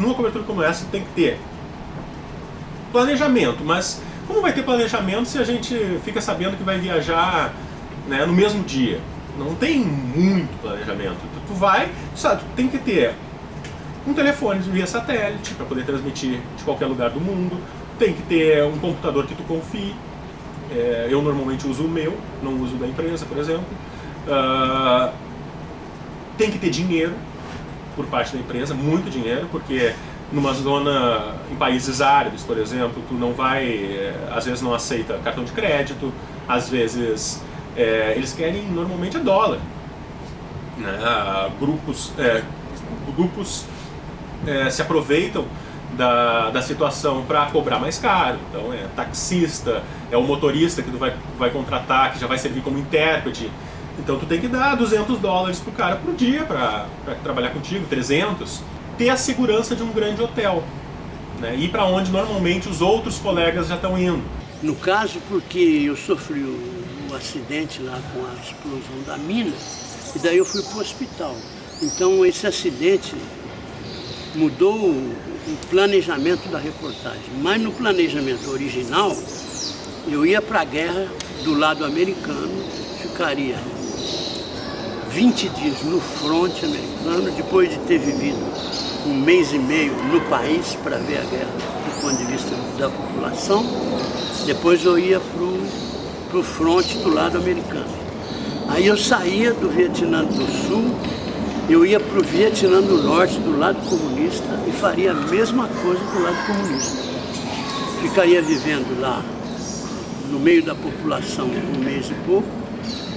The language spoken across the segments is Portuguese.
numa cobertura como essa tem que ter planejamento, mas como vai ter planejamento se a gente fica sabendo que vai viajar, né, no mesmo dia? Não tem muito planejamento. Tu vai, sabe, tu tem que ter um telefone via satélite para poder transmitir de qualquer lugar do mundo, tem que ter um computador que tu confie. Eu normalmente uso o meu, não uso o da empresa, por exemplo. Tem que ter dinheiro por parte da empresa, muito dinheiro, porque numa zona, em países árabes, por exemplo, tu não vai, às vezes não aceita cartão de crédito, às vezes eles querem normalmente dólar, né? Grupos se aproveitam da situação para cobrar mais caro. Então é taxista, é o motorista que tu vai contratar, que já vai servir como intérprete. Então tu tem que dar $200 pro cara por dia para trabalhar contigo, 300. Ter a segurança de um grande hotel, né? Ir para onde normalmente os outros colegas já estão indo. No caso, porque eu sofri o acidente lá com a explosão da mina, e daí eu fui para o hospital. Então esse acidente mudou o planejamento da reportagem. Mas no planejamento original, eu ia para a guerra do lado americano, ficaria 20 dias no fronte americano, depois de ter vivido 1 mês e meio no país para ver a guerra do ponto de vista da população, depois eu ia para o fronte do lado americano. Aí eu saía do Vietnã do Sul, eu ia para o Vietnã do Norte, do lado comunista, e faria a mesma coisa do lado comunista. Ficaria vivendo lá, no meio da população, 1 mês e pouco,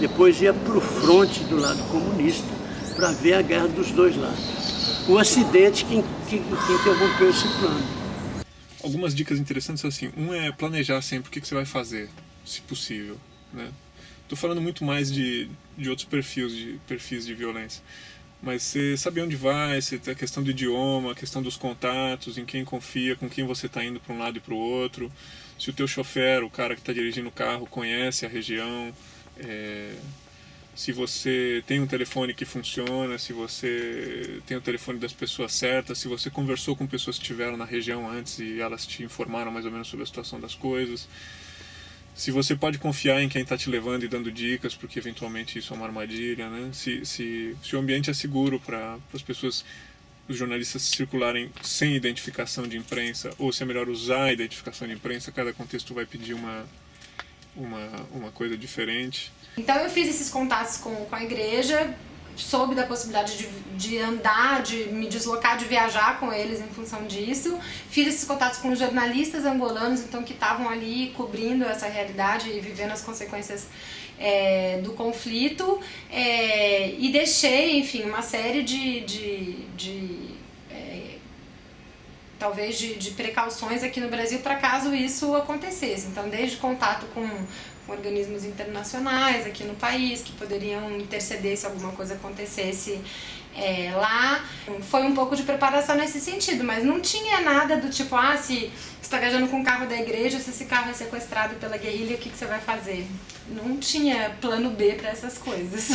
depois ia para o fronte do lado comunista para ver a guerra dos dois lados. O acidente que interrompeu esse plano. Algumas dicas interessantes assim. Um é planejar sempre o que você vai fazer, se possível, né? Tô falando muito mais de outros perfis de violência. Mas você sabe onde vai, você tem a questão do idioma, a questão dos contatos, em quem confia, com quem você está indo para um lado e para o outro. Se o teu chofer, o cara que está dirigindo o carro, conhece a região. Se você tem um telefone que funciona, se você tem o telefone das pessoas certas, se você conversou com pessoas que estiveram na região antes e elas te informaram mais ou menos sobre a situação das coisas. Se você pode confiar em quem está te levando e dando dicas, porque eventualmente isso é uma armadilha, né? Se o ambiente é seguro para as pessoas, os jornalistas circularem sem identificação de imprensa, ou se é melhor usar a identificação de imprensa, cada contexto vai pedir uma coisa diferente. Então eu fiz esses contatos com a igreja, soube da possibilidade de andar, de me deslocar, de viajar com eles em função disso. Fiz esses contatos com jornalistas angolanos, então, que estavam ali cobrindo essa realidade e vivendo as consequências do conflito. E deixei, enfim, uma série talvez de precauções aqui no Brasil para caso isso acontecesse. Então, desde contato com organismos internacionais aqui no país, que poderiam interceder se alguma coisa acontecesse lá. Foi um pouco de preparação nesse sentido, mas não tinha nada do tipo, se você está viajando com o carro da igreja, se esse carro é sequestrado pela guerrilha, o que você vai fazer? Não tinha plano B para essas coisas.